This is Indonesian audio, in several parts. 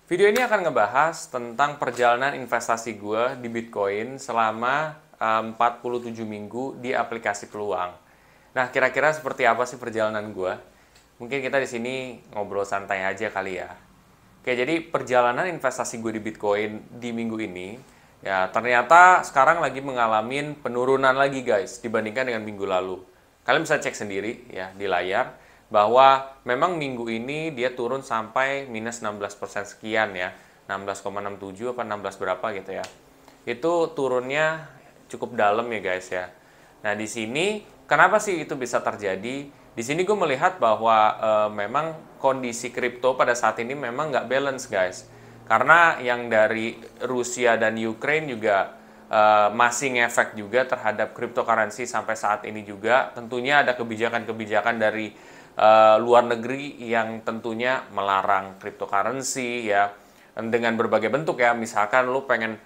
Video ini akan ngebahas tentang perjalanan investasi gue di Bitcoin selama 47 minggu di aplikasi Peluang. Nah, kira-kira seperti apa sih perjalanan gue? Mungkin kita di sini ngobrol santai aja kali ya. Oke, jadi perjalanan investasi gue di Bitcoin di minggu ini, ya ternyata sekarang lagi mengalami penurunan lagi guys, dibandingkan dengan minggu lalu. Kalian bisa cek sendiri ya di layar, bahwa memang minggu ini dia turun sampai minus 16% sekian ya, 16,67 apa 16 berapa gitu ya. Itu turunnya cukup dalam ya guys ya. Nah di sini kenapa sih itu bisa terjadi? Di sini gue melihat bahwa memang kondisi kripto pada saat ini memang nggak balance guys. Karena yang dari Rusia dan Ukraine juga masih ngefek juga terhadap cryptocurrency sampai saat ini juga. Tentunya ada kebijakan-kebijakan dari luar negeri yang tentunya melarang cryptocurrency ya dengan berbagai bentuk ya. Misalkan lu pengen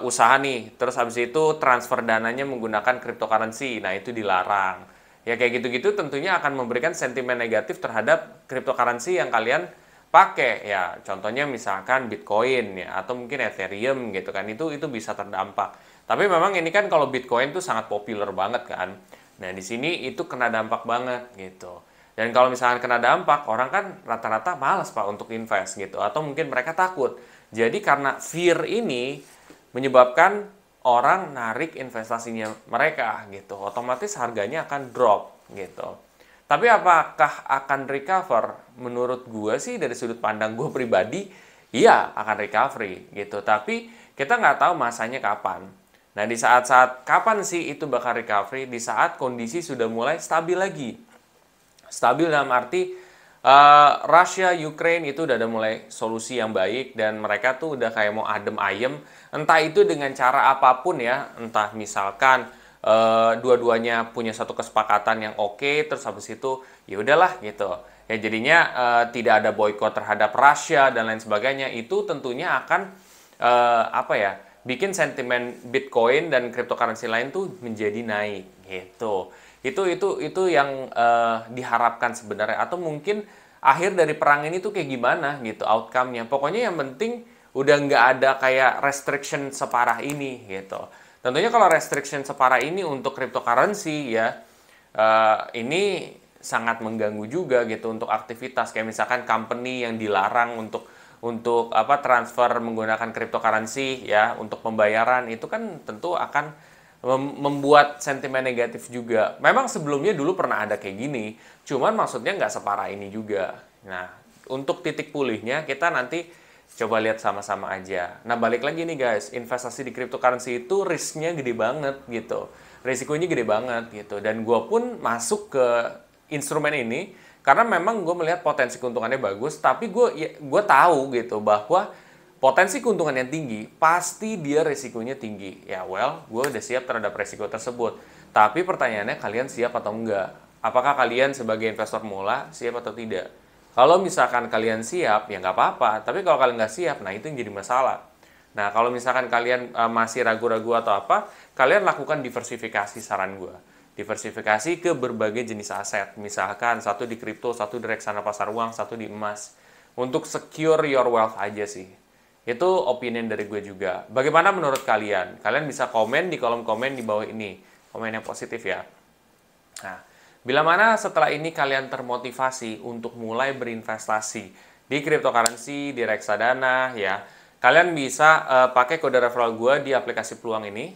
usaha nih, terus habis itu transfer dananya menggunakan cryptocurrency, nah itu dilarang. Ya kayak gitu-gitu tentunya akan memberikan sentimen negatif terhadap cryptocurrency yang kalian pakai ya. Contohnya misalkan Bitcoin ya atau mungkin Ethereum gitu kan. Itu bisa terdampak. Tapi memang ini kan kalau Bitcoin tuh sangat populer banget kan. Nah, di sini itu kena dampak banget gitu. Dan kalau misalkan kena dampak, orang kan rata-rata malas Pak untuk invest gitu. Atau mungkin mereka takut. Jadi karena fear ini menyebabkan orang narik investasinya mereka gitu. Otomatis harganya akan drop gitu. Tapi apakah akan recover? Menurut gue sih dari sudut pandang gue pribadi, iya akan recovery gitu. Tapi kita nggak tahu masanya kapan. Nah di saat-saat kapan sih itu bakal recovery? Di saat kondisi sudah mulai stabil lagi. Stabil dalam arti Rusia, Ukraine itu udah ada mulai solusi yang baik dan mereka tuh udah kayak mau adem ayem. Entah itu dengan cara apapun ya, entah misalkan dua-duanya punya satu kesepakatan yang oke, terus habis itu ya udahlah gitu. Ya jadinya tidak ada boykot terhadap Rusia dan lain sebagainya. Itu tentunya akan apa ya? Bikin sentimen Bitcoin dan cryptocurrency lain tuh menjadi naik gitu. Itu yang diharapkan sebenarnya, atau mungkin akhir dari perang ini tuh kayak gimana gitu outcome-nya. Pokoknya yang penting udah nggak ada kayak restriction separah ini gitu. Tentunya kalau restriction separah ini untuk cryptocurrency ya ini sangat mengganggu juga gitu untuk aktivitas, kayak misalkan company yang dilarang untuk apa transfer menggunakan cryptocurrency ya untuk pembayaran, itu kan tentu akan membuat sentimen negatif juga. Memang sebelumnya dulu pernah ada kayak gini, cuman maksudnya nggak separah ini juga. Nah, untuk titik pulihnya kita nanti coba lihat sama-sama aja. Nah, balik lagi nih guys, investasi di cryptocurrency itu risknya gede banget gitu. Risikonya gede banget gitu. Dan gue pun masuk ke instrumen ini karena memang gue melihat potensi keuntungannya bagus, tapi gue tahu gitu bahwa potensi keuntungan yang tinggi, pasti dia resikonya tinggi. Ya well, gue udah siap terhadap resiko tersebut. Tapi pertanyaannya, kalian siap atau enggak? Apakah kalian sebagai investor pemula siap atau tidak? Kalau misalkan kalian siap, ya nggak apa-apa. Tapi kalau kalian nggak siap, nah itu yang jadi masalah. Nah, kalau misalkan kalian masih ragu-ragu atau apa, kalian lakukan diversifikasi saran gue. Diversifikasi ke berbagai jenis aset. Misalkan satu di kripto, satu di reksadana pasar uang, satu di emas. Untuk secure your wealth aja sih. Itu opinion dari gue juga. Bagaimana menurut kalian? Kalian bisa komen di kolom komen di bawah ini. Komen yang positif ya. Nah, bila mana setelah ini kalian termotivasi untuk mulai berinvestasi di cryptocurrency, di reksadana ya, kalian bisa pakai kode referral gue di aplikasi Peluang ini.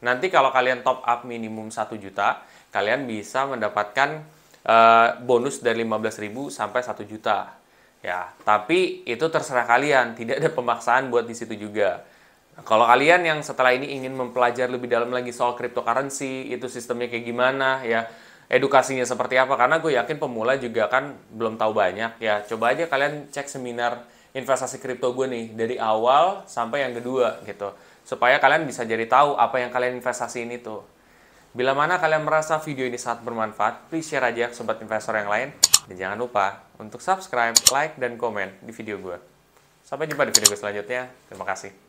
Nanti kalau kalian top up minimum 1 juta, kalian bisa mendapatkan bonus dari 15.000 sampai 1 juta. Ya, tapi itu terserah kalian, tidak ada pemaksaan buat di situ juga. Nah, kalau kalian yang setelah ini ingin mempelajari lebih dalam lagi soal cryptocurrency, itu sistemnya kayak gimana ya, edukasinya seperti apa, karena gue yakin pemula juga kan belum tahu banyak ya. Coba aja kalian cek seminar investasi kripto gue nih dari awal sampai yang kedua gitu, supaya kalian bisa jadi tahu apa yang kalian investasiin itu. Bila mana kalian merasa video ini sangat bermanfaat, please share aja ke sobat investor yang lain. Dan jangan lupa untuk subscribe, like, dan komen di video gue. Sampai jumpa di video gue selanjutnya. Terima kasih.